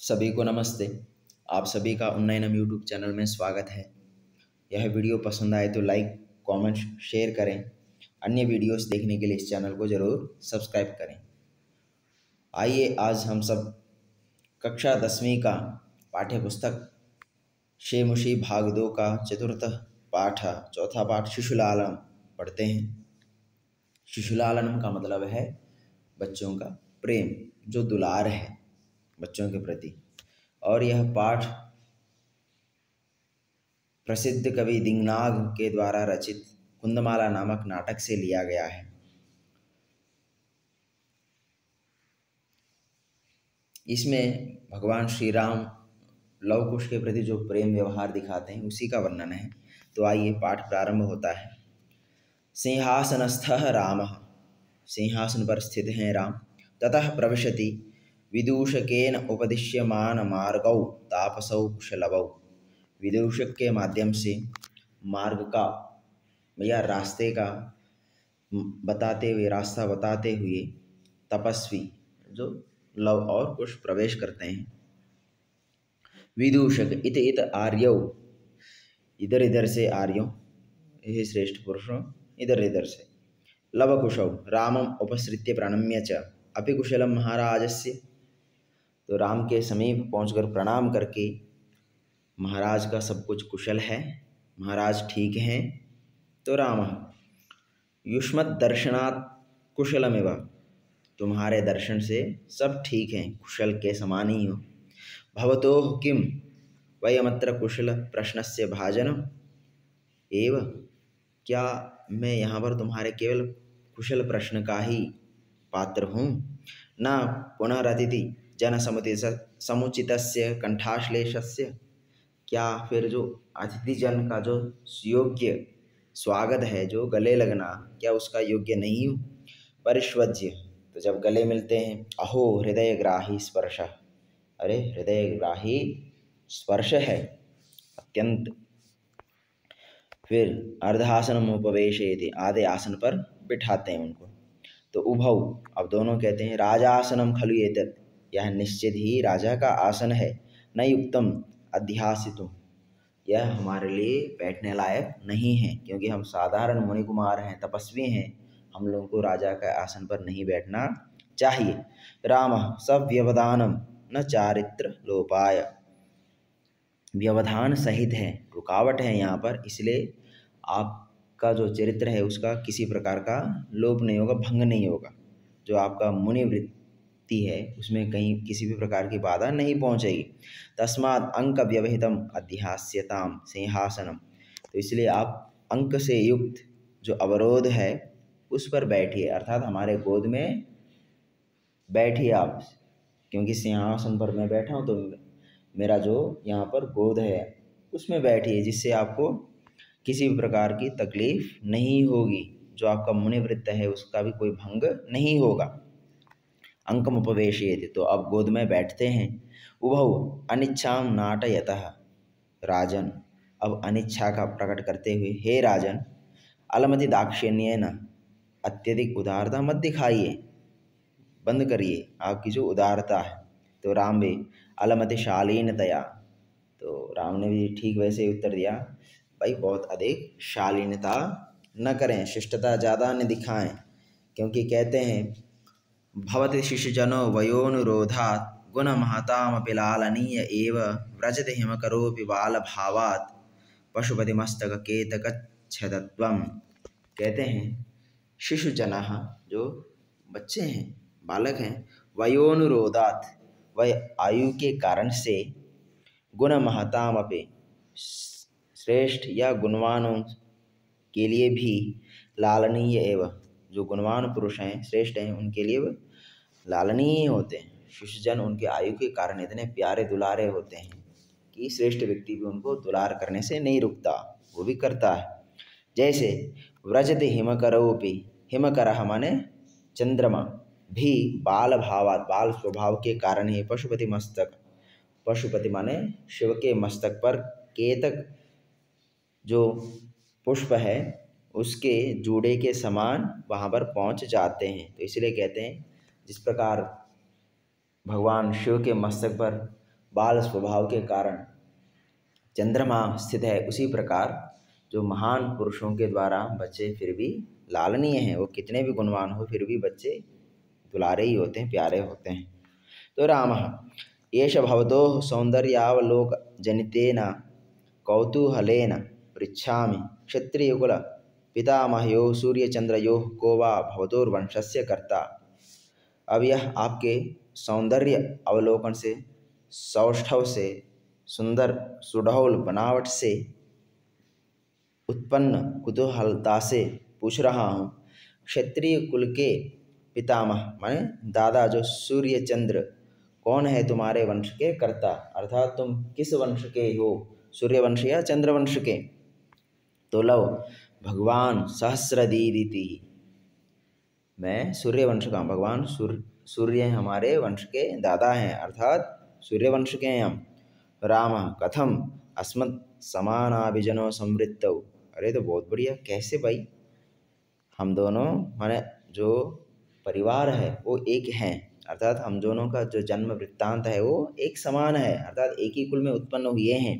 सभी को नमस्ते। आप सभी का उन्नयनम यूट्यूब चैनल में स्वागत है। यह वीडियो पसंद आए तो लाइक, कमेंट, शेयर करें। अन्य वीडियोस देखने के लिए इस चैनल को ज़रूर सब्सक्राइब करें। आइए आज हम सब कक्षा 10वीं का पाठ्य पुस्तक शेमुशी भाग 2 का चतुर्थ पाठ, चौथा पाठ शिशुलालनम पढ़ते हैं। शिशुलालनम का मतलब है बच्चों का प्रेम, जो दुलार है बच्चों के प्रति। और यह पाठ प्रसिद्ध कवि दिंगनाग के द्वारा रचित कुंदमाला नामक नाटक से लिया गया है। इसमें भगवान श्री राम लव कुश के प्रति जो प्रेम व्यवहार दिखाते हैं उसी का वर्णन है। तो आइए पाठ प्रारंभ होता है। सिंहासनस्थः रामः, सिंहासन पर स्थित हैं राम। ततः प्रविशति विदूषकेन उपदिश्यमान मार्गौ तापसौ कुशलवौ। विदूषक के माध्यम से मार्ग का या रास्ते का रास्ता बताते हुए तपस्वी जो लव और कुश प्रवेश करते हैं। विदूषक इत इत आर्यौ, इधर इधर से आर्यों, ये श्रेष्ठ पुरुषों इधर इधर से। लव कुशौ रामम उपसृत्य प्रणम्य च अपि कुशलम महाराजस्य, तो राम के समीप पहुंचकर प्रणाम करके महाराज का सब कुछ कुशल है, महाराज ठीक हैं। तो राम युष्मत् दर्शनात् कुशलमेव, तुम्हारे दर्शन से सब ठीक हैं, कुशल के समान ही हो। भवतोः किं वयमत्र कुशल प्रश्नस्य भाजनम् एव, क्या मैं यहाँ पर तुम्हारे केवल कुशल प्रश्न का ही पात्र हूँ। न पुनरतिथि जन समुचितस्य कंठाश्लेषस्य, क्या फिर जो अतिथि जन का जो योग्य स्वागत है, जो गले लगना, क्या उसका योग्य नहीं हूँ। परिष्वज्य, तो जब गले मिलते हैं। अहो हृदयग्राही स्पर्श, अरे हृदयग्राही स्पर्श है अत्यंत। फिर अर्धासनम उपवेशयति, आधे आसन पर बिठाते हैं उनको। तो उभौ, अब दोनों कहते हैं राजासनम खलु एतत्, यह निश्चित ही राजा का आसन है। न युक्तम अध्यासितुम, यह हमारे लिए बैठने लायक नहीं है, क्योंकि हम साधारण मुनि कुमार हैं, तपस्वी हैं, हम लोगों को राजा का आसन पर नहीं बैठना चाहिए। रामः सव्यवधानम न चारित्र लोपाय, व्यवधान सहित है, रुकावट है यहाँ पर, इसलिए आपका जो चरित्र है उसका किसी प्रकार का लोप नहीं होगा, भंग नहीं होगा। जो आपका मुनि वृत्ति है उसमें कहीं किसी भी प्रकार की बाधा नहीं पहुँचेगी। तस्मात् अंक व्यवहितम अध्यास्यताम सिंहासनम, तो इसलिए आप अंक से युक्त जो अवरोध है उस पर बैठिए, अर्थात हमारे गोद में बैठिए आप, क्योंकि सिंहासन पर मैं बैठा हूँ तो मेरा जो यहाँ पर गोद है उसमें बैठिए, जिससे आपको किसी भी प्रकार की तकलीफ नहीं होगी। जो आपका मुनिवृत्त है उसका भी कोई भंग नहीं होगा। अंकम उपवेशयति, तो अब गोद में बैठते हैं। उभौ अनिच्छाम नाटयतः, राजन अब अनिच्छा का प्रकट करते हुए, हे राजन अलमति दाक्षिण्येन, अत्यधिक उदारता मत दिखाइए, बंद करिए आपकी जो उदारता है। तो राम भी अलमति शालीनतया, तो राम ने भी ठीक वैसे ही उत्तर दिया, भाई बहुत अधिक शालीनता न करें, शिष्टता ज़्यादा न दिखाएं, क्योंकि कहते हैं भवति शिशुजनो वयोनुरोधात् गुणमहतामपि लालनीय एव व्रजति हिमकरोऽपि बालभावात् पशुपतिमस्तककेतकच्छदत्वम्। कहते हैं शिशुजनः, जो बच्चे हैं, बालक हैं, वयोनुरोधात्, वह आयु के कारण से, गुणमहतामपि श्रेष्ठ या गुणवानों के लिए भी, लालनीय एवं जो गुणवान पुरुष हैं, श्रेष्ठ हैं, उनके लिए लालनीय होते हैं। शिशुजन उनके आयु के कारण इतने प्यारे दुलारे होते हैं कि श्रेष्ठ व्यक्ति भी उनको दुलार करने से नहीं रुकता, वो भी करता है। जैसे व्रजति हिमकरोऽपि, हिमकरः माने चंद्रमा, भी बाल भावात, बाल स्वभाव के कारण ही, पशुपति मस्तक, पशुपति माने शिव के मस्तक पर केतक जो पुष्प है उसके जूड़े के समान वहाँ पर पहुँच जाते हैं। तो इसलिए कहते हैं जिस प्रकार भगवान शिव के मस्तक पर बाल स्वभाव के कारण चंद्रमा स्थित है, उसी प्रकार जो महान पुरुषों के द्वारा बच्चे फिर भी लालनीय हैं, वो कितने भी गुणवान हो फिर भी बच्चे दुलारे ही होते हैं, प्यारे होते हैं। तो रामः एष भवतोः सौन्दर्यावलोकजनितेन कौतूहलेन पृच्छामि क्षत्रियकुल पितामहयोः सूर्यचंद्रयोः को वा भवतोर्वंशस्य कर्ता। अब यह आपके सौंदर्य अवलोकन से, सौष्ठव से, सुंदर सुडौल बनावट से उत्पन्न कुतूहलता से पूछ रहा हूँ, क्षत्रिय कुल के पितामह माने दादा जो सूर्य चंद्र कौन है तुम्हारे वंश के कर्ता, अर्थात तुम किस वंश के हो, सूर्यवंश या चंद्रवंश के। तो लो भगवान सहस्रदीदिति, मैं सूर्यवंश का, भगवान सूर्य हमारे वंश के दादा हैं, अर्थात सूर्यवंश के हैं हम। राम कथम अस्मत् समानाभिजनो संवृत्तौ, अरे तो बहुत बढ़िया, कैसे भाई, हम दोनों माने जो परिवार है वो एक हैं, अर्थात हम दोनों का जो जन्म वृत्तांत है वो एक समान है, अर्थात एक ही कुल में उत्पन्न हुए हैं।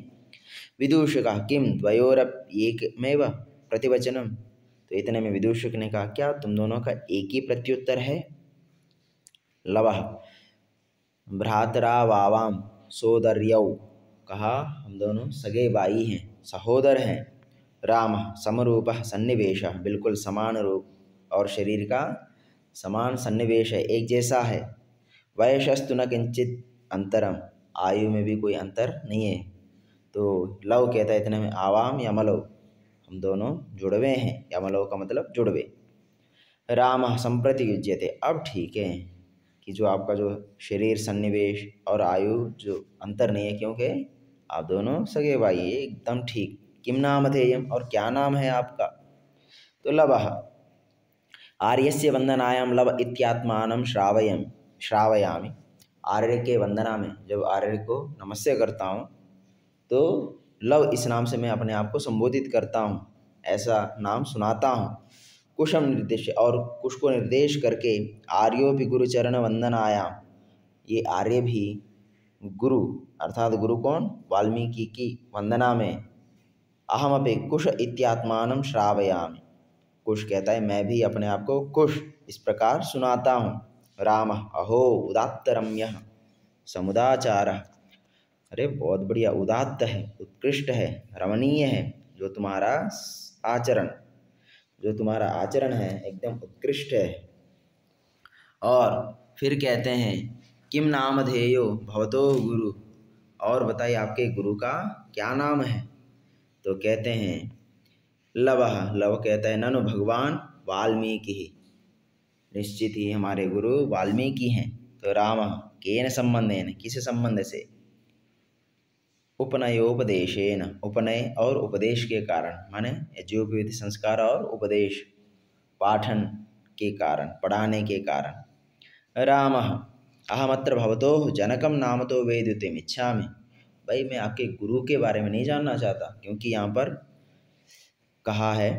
विदूषकः किम द्वयोरप्येकमेव प्रतिवचनम, तो इतने में विदूषक ने कहा क्या तुम दोनों का एक ही प्रत्युत्तर है। लवः भ्रातरावावाम सोदर्यौ, कहा हम दोनों सगे भाई हैं, सहोदर हैं। राम समरूपः सन्निवेशः, बिल्कुल समान रूप और शरीर का समान सन्निवेश है, एक जैसा है। वयसस्तु न किंचित अंतरम, आयु में भी कोई अंतर नहीं है। तो लव कहता है इतने में आवाम यमलो, हम दोनों जुड़वे हैं, यमलो का मतलब जुड़वे। राम संप्रति युज्यते, अब ठीक है कि जो आपका जो शरीर सन्निवेश और आयु जो अंतर नहीं है, क्योंकि आप दोनों सगे भाई, एकदम ठीक। किम नाम धेयम, और क्या नाम है आपका। तो लवः आर्यस्य वंदनायाम लव इत्यात्मानं श्रावयामि, आर्य के वंदना में जब आर्य को नमस्ते करता हूँ तो लव इस नाम से मैं अपने आप को संबोधित करता हूँ, ऐसा नाम सुनाता हूँ। कुशम निर्देश, और कुश को निर्देश करके आर्यो भी गुरुचरण वंदनायाम, ये आर्य भी गुरु अर्थात गुरु कौन, वाल्मीकि की वंदना में अहमपि कुश इत्यात्मानं श्रावयामि, कुश कहता है मैं भी अपने आप को कुश इस प्रकार सुनाता हूँ। राम अहो उदात्त रम्य समुदाचार, अरे बहुत बढ़िया, उदात्त है, उत्कृष्ट है, रमणीय है जो तुम्हारा आचरण, जो तुम्हारा आचरण है एकदम उत्कृष्ट है। और फिर कहते हैं किम नाम धेयो भवतो गुरु, और बताइए आपके गुरु का क्या नाम है। तो कहते हैं लवः, लव कहता है ननु भगवान वाल्मीकि, निश्चित ही हमारे गुरु वाल्मीकि हैं। तो राम केन संबंधेन, किस संबंध से, उपनयोपदेशेन, उपनय और उपदेश के कारण, माने यज्ञोपवीत संस्कार और उपदेश पाठन के कारण, पढ़ाने के कारण। राम अहमत्र भवतोः जनकम नाम तो वेदितुम् इच्छामि, भाई मैं आपके गुरु के बारे में नहीं जानना चाहता, क्योंकि यहाँ पर कहा है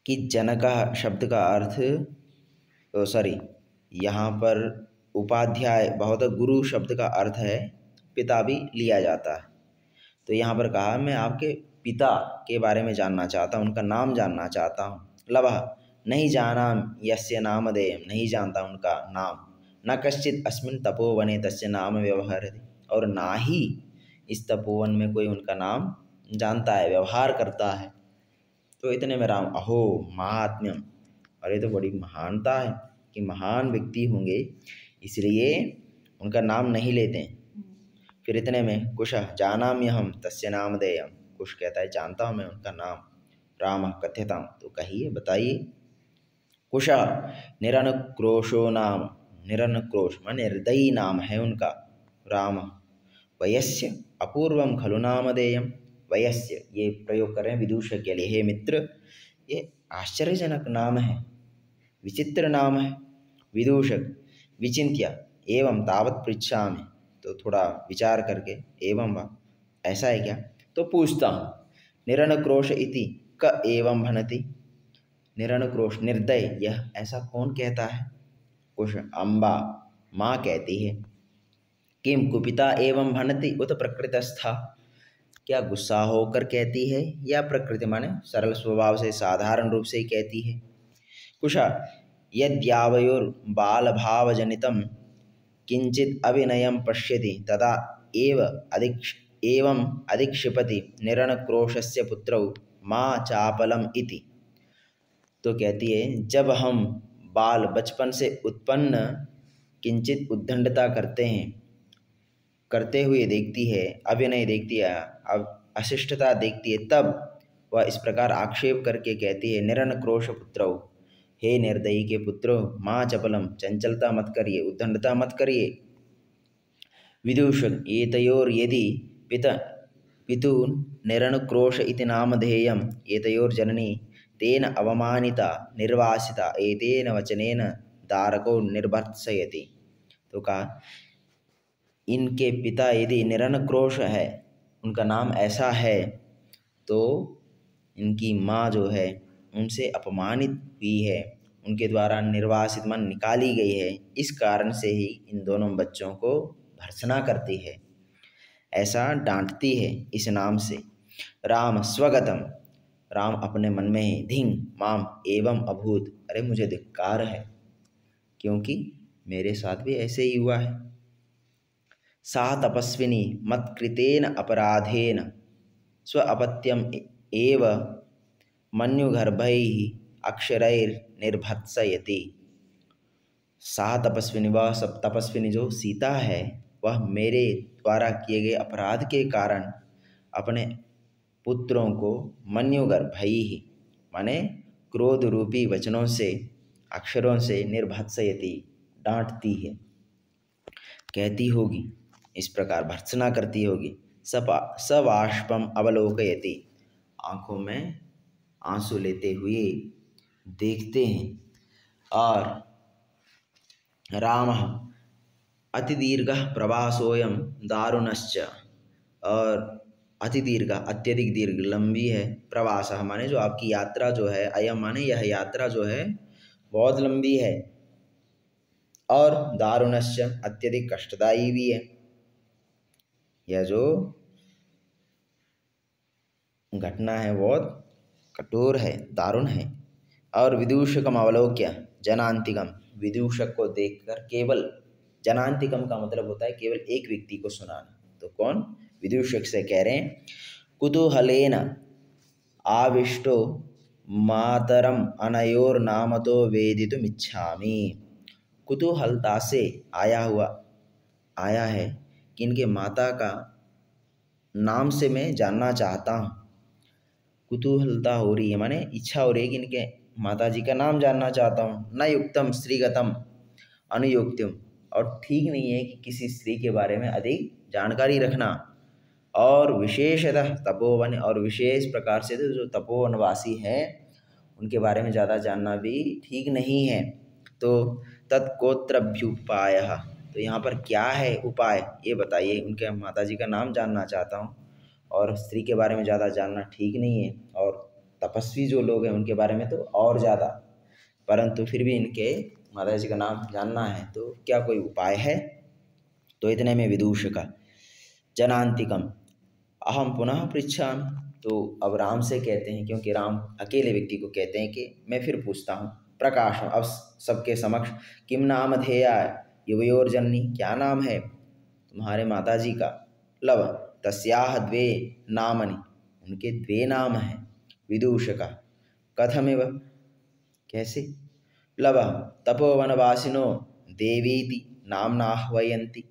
कि जनक शब्द का अर्थ, सॉरी यहाँ पर उपाध्याय बहुत, गुरु शब्द का अर्थ है पिता भी लिया जाता है। तो यहाँ पर कहा मैं आपके पिता के बारे में जानना चाहता हूँ, उनका नाम जानना चाहता हूँ। लवः नहीं जाना यस्य नामधेयम्, नहीं जानता उनका नाम। न कश्चित् अस्मिन् तपोवने तस्य नाम व्यवहरति, और ना ही इस तपोवन में कोई उनका नाम जानता है, व्यवहार करता है। तो इतने में राम अहो महात्म्यम, अरे तो बड़ी महानता है कि महान व्यक्ति होंगे इसलिए उनका नाम नहीं लेते हैं। फिर इतने में कुश जानाम्यहं तस्य नामधेयम्, कुश कहता है जानता हूँ मैं उनका नाम। राम कथ्यताम, तो कहिए बताइए। कुश निरनुक्रोशो नाम, निरनुक्रोश माने हृदयी नाम है उनका। राम वयस्य अपूर्वम खलु नामधेयम्, वयस्य ये प्रयोग कर रहे हैं विदूषक के लिए, हे मित्र ये आश्चर्यजनक नाम है, विचित्र नाम है। विदूषक विचिन्त्य एवं तावत् पृच्छामि, तो थोड़ा विचार करके एवं वा, ऐसा है क्या, तो पूछता हूँ। निरनुक्रोश इति क एवं भनति, निरनुक्रोश निर्दय यह ऐसा कौन कहता है। कुश अम्बा माँ कहती है। किम कुपिता एवं भनति उत प्रकृतस्था, क्या गुस्सा होकर कहती है या प्रकृति माने सरल स्वभाव से साधारण रूप से ही कहती है। कुशा यद्यावयोर्बालभावजनितं किंचित अभिनयं पश्यति तदा एवं अधिक्षिपति निरणक्रोशस्य पुत्रौ माँ चापलम इति। तो कहती है जब हम बाल बचपन से उत्पन्न किंचित उद्दंडता करते हुए देखती है, अभिनय देखती है, अब अशिष्टता देखती है, तब वह इस प्रकार आक्षेप करके कहती है निरणक्रोश पुत्रौ, हे निर्दयी के पुत्रो, माँ चपलम, चंचलता मत करिए, उद्दंडता मत करिए। विदूषक एतयोर यदि पितून् निरणक्रोश इति नामधेयम् एतयोर्जननी तेन अवमानिता निर्वासिता एतेन वचनेन दारको निर्भर्त्सयति। तो कहा इनके पिता यदि निरणक्रोश है, उनका नाम ऐसा है, तो इनकी माँ जो है उनसे अपमानित हुई है, उनके द्वारा निर्वासित मन निकाली गई है, इस कारण से ही इन दोनों बच्चों को भर्त्सना करती है, ऐसा डांटती है इस नाम से। राम स्वगतम, राम अपने मन में ही, धिंग माम एवं अभूत, अरे मुझे धिक्कार है क्योंकि मेरे साथ भी ऐसे ही हुआ है। सा तपस्विनी मत्कृतेन अपराधेन स्व अपत्यम एव मन्युगर्भैः अक्षरैर्निर्भत्सयति। सा तपस्विनी, वह सब तपस्विनी जो सीता है, वह मेरे द्वारा किए गए अपराध के कारण अपने पुत्रों को मन्युगर्भैः माने क्रोध रूपी वचनों से, अक्षरों से निर्भत्सयति डांटती है, कहती होगी, इस प्रकार भर्त्सना करती होगी। सवाष्पम अवलोकयति, आंखों में आंसू लेते हुए देखते हैं। और रामः अतिदीर्घः प्रवासोऽयं दारुणश्च, और अति दीर्घ अत्यधिक दीर्घ लंबी है, प्रवास माने जो आपकी यात्रा जो है, अयम माने यह यात्रा जो है बहुत लंबी है, और दारुणश्च अत्यधिक कष्टदायी भी है, यह जो घटना है बहुत कठोर है, दारुण है। और विदूषकम अवलोक्य जनांतिकम, विदूषक को देखकर केवल, जनांतिकम का मतलब होता है केवल एक व्यक्ति को सुनाना, तो कौन, विदूषक से कह रहे हैं। कुतूहलेन आविष्टो मातरम अनयोर नामतो वेदितुमिच्छामि, कुतूहलता से आया है कि इनके माता का नाम से मैं जानना चाहता हूँ। कुतूहलता हो रही है माने इच्छा हो रही है कि इनके माता जी का नाम जानना चाहता हूँ। न युक्तम स्त्रीगतम अनुयुक्तम, और ठीक नहीं है कि किसी स्त्री के बारे में अधिक जानकारी रखना, और विशेषतः तपोवन, और विशेष प्रकार से तो जो तपोवनवासी हैं उनके बारे में ज़्यादा जानना भी ठीक नहीं है। तो तत्कोत्रभ्युपायः, तो यहाँ पर क्या है उपाय, ये बताइए। उनके माता जी का नाम जानना चाहता हूँ, और स्त्री के बारे में ज़्यादा जानना ठीक नहीं है, और तपस्वी जो लोग हैं उनके बारे में तो और ज़्यादा, परंतु फिर भी इनके माता जी का नाम जानना है, तो क्या कोई उपाय है। तो इतने में विदूषका जनांतिकम अहम पुनः पृच्छामि, तो अब राम से कहते हैं, क्योंकि राम अकेले व्यक्ति को कहते हैं कि मैं फिर पूछता हूँ। प्रकाशम, अब सबके समक्ष, किम नाम धेया युवयोर जननी, क्या नाम है तुम्हारे माता जी का। लव तस्याह द्वे नामनि, उनके द्वे नाम हैं। विदूषका कथमिव, कैसे। लव तपोवनवासिनो देवीति नाम्नाह्वयन्ति,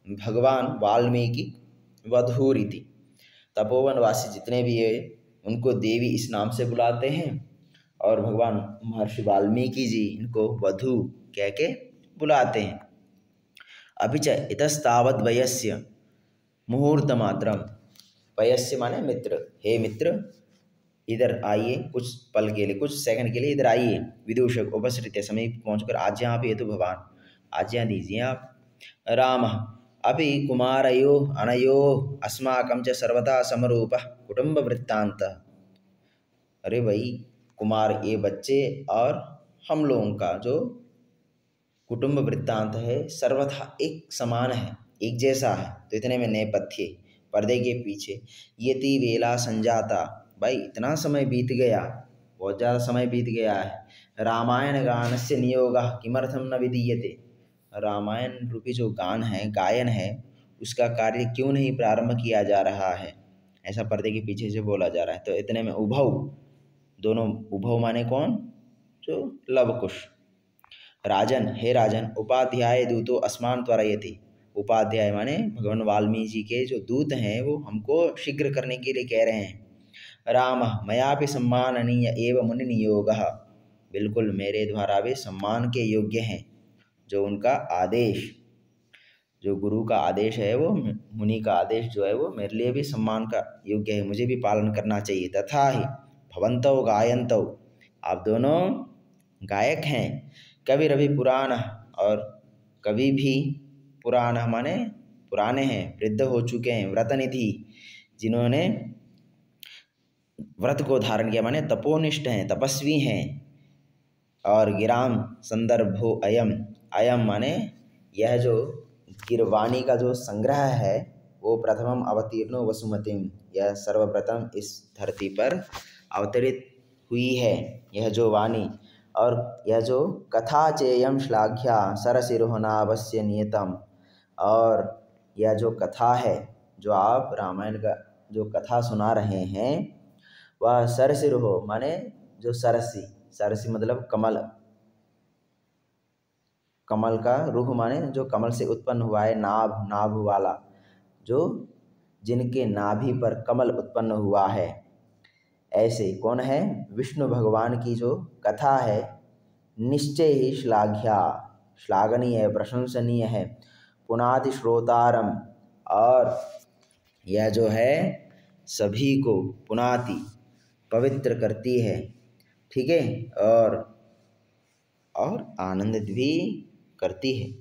भगवान वाल्मीकि वधूरिति, तपोवनवासी जितने भी है उनको देवी इस नाम से बुलाते हैं, और भगवान महर्षि वाल्मीकि जी इनको वधू कह के बुलाते हैं। अभी च इतस्तावत् वयस्य मुहूर्त मात्रम, वयस्य माने मित्र, हे मित्र इधर आइए, कुछ पल के लिए, कुछ सेकंड के लिए इधर आइए। विदूषक उपसृत्य, समीप पहुंचकर आज्ञा पे तो भगवान, आज्ञा दीजिए आप। राम अभी कुमारयो अनयो अस्माकं च सर्वथा समरूपः कुटुंब वृत्तांत, अरे भाई कुमार ये बच्चे और हम लोगों का जो कुटुंब वृत्तांत है सर्वथा एक समान है, एक जैसा है। तो इतने में नेपथ्य, पर्दे के पीछे, यति वेला संजाता, भाई इतना समय बीत गया, बहुत ज़्यादा समय बीत गया है। रामायण गानस्य नियोगः किमर्थम न विधीयते, रामायण रूपी जो गान है, गायन है, उसका कार्य क्यों नहीं प्रारंभ किया जा रहा है, ऐसा पर्दे के पीछे से बोला जा रहा है। तो इतने में उभौ, दोनों, उभौ माने कौन, जो लव कुश, राजन, हे राजन, उपाध्याय दूतो अस्मान त्वरयति, उपाध्याय माने भगवान वाल्मीकि जी के जो दूत हैं वो हमको शीघ्र करने के लिए कह रहे हैं। राम मयापि सम्माननीय एव मुनि नियोगः, बिल्कुल मेरे द्वारा भी सम्मान के योग्य हैं, जो उनका आदेश, जो गुरु का आदेश है, वो मुनि का आदेश जो है वो मेरे लिए भी सम्मान का योग्य है, मुझे भी पालन करना चाहिए। तथा ही भवन्तौ गायन्तौ, आप दोनों गायक हैं। कवि रवि पुराण, और कवि भी पुराण माने पुराने हैं, वृद्ध हो चुके हैं। व्रतनिधि, जिन्होंने व्रत को धारण किया, माने तपोनिष्ठ हैं, तपस्वी हैं। और गिराम संदर्भो अयम, अयम माने यह जो गिरवाणी का जो संग्रह है वो प्रथमम अवतीर्णो वसुमतिम, यह सर्वप्रथम इस धरती पर अवतरित हुई है यह जो वाणी। और यह जो कथा चेयम श्लाघ्या सरसिरोहनावस्य नियतम, और यह जो कथा है, जो आप रामायण का जो कथा सुना रहे हैं, वह सरसिरोह माने जो सरसी, सरसी मतलब कमल, कमल का रुह माने जो कमल से उत्पन्न हुआ है, नाभ, नाभ वाला, जो जिनके नाभि पर कमल उत्पन्न हुआ है, ऐसे कौन है, विष्णु भगवान की जो कथा है, निश्चय ही श्लाघ्या, श्लाघनीय है, प्रशंसनीय है। पुनाति श्रोतारम, और यह जो है सभी को पुनाति पवित्र करती है, ठीक है, और आनंदित भी करती है।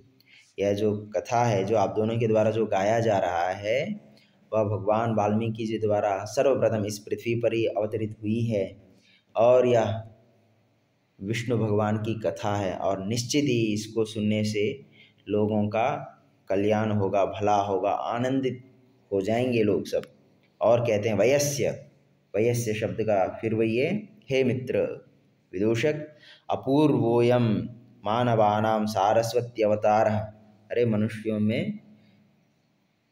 यह जो कथा है, जो आप दोनों के द्वारा जो गाया जा रहा है, वह भगवान वाल्मीकि जी द्वारा सर्वप्रथम इस पृथ्वी पर ही अवतरित हुई है, और यह विष्णु भगवान की कथा है, और निश्चित ही इसको सुनने से लोगों का कल्याण होगा, भला होगा, आनंदित हो जाएंगे लोग सब। और कहते हैं वयस्य, वयस्य शब्द का फिर वही है, हे मित्र विदूषक, अपूर्वोयम मानवानाम सारस्वती अवतार, अरे मनुष्यों में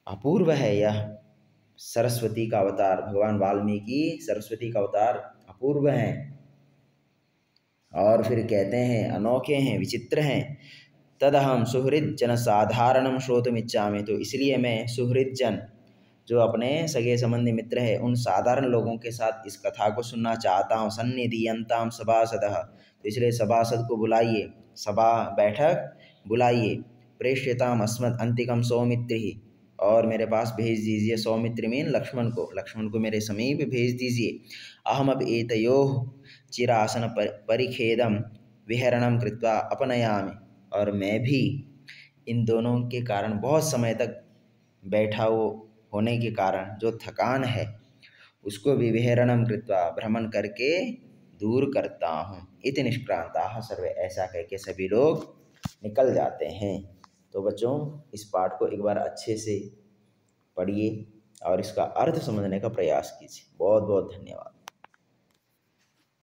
अपूर्व है यह सरस्वती का अवतार, भगवान वाल्मीकि सरस्वती का अवतार अपूर्व हैं। और फिर कहते हैं अनोखे हैं, विचित्र हैं। तदहम सुहृद जन साधारणम श्रोतुमिच्छामि, तो इसलिए मैं सुहृद जन, जो अपने सगे संबंधी मित्र है, उन साधारण लोगों के साथ इस कथा को सुनना चाहता हूँ। सन्निधीयन्ताम सभासदः, तो इसलिए सभासद को बुलाइए, सभा बैठक बुलाइए। प्रेष्यताम अस्मत् अंतिकम सौमित्रि, और मेरे पास भेज दीजिए, सौमित्र मीन लक्ष्मण को, लक्ष्मण को मेरे समीप भेज दीजिए। अहमप एतयोः चिरासन परिखेदम विहरणम कृत्वा अपनयामि, और मैं भी इन दोनों के कारण, बहुत समय तक बैठा होने के कारण जो थकान है, उसको भी विहरणम कृत्वा, भ्रमण करके दूर करता हूँ। इति निष्क्रांताः सर्वे, ऐसा कह के सभी लोग निकल जाते हैं। तो बच्चों, इस पाठ को एक बार अच्छे से पढ़िए और इसका अर्थ समझने का प्रयास कीजिए। बहुत बहुत धन्यवाद।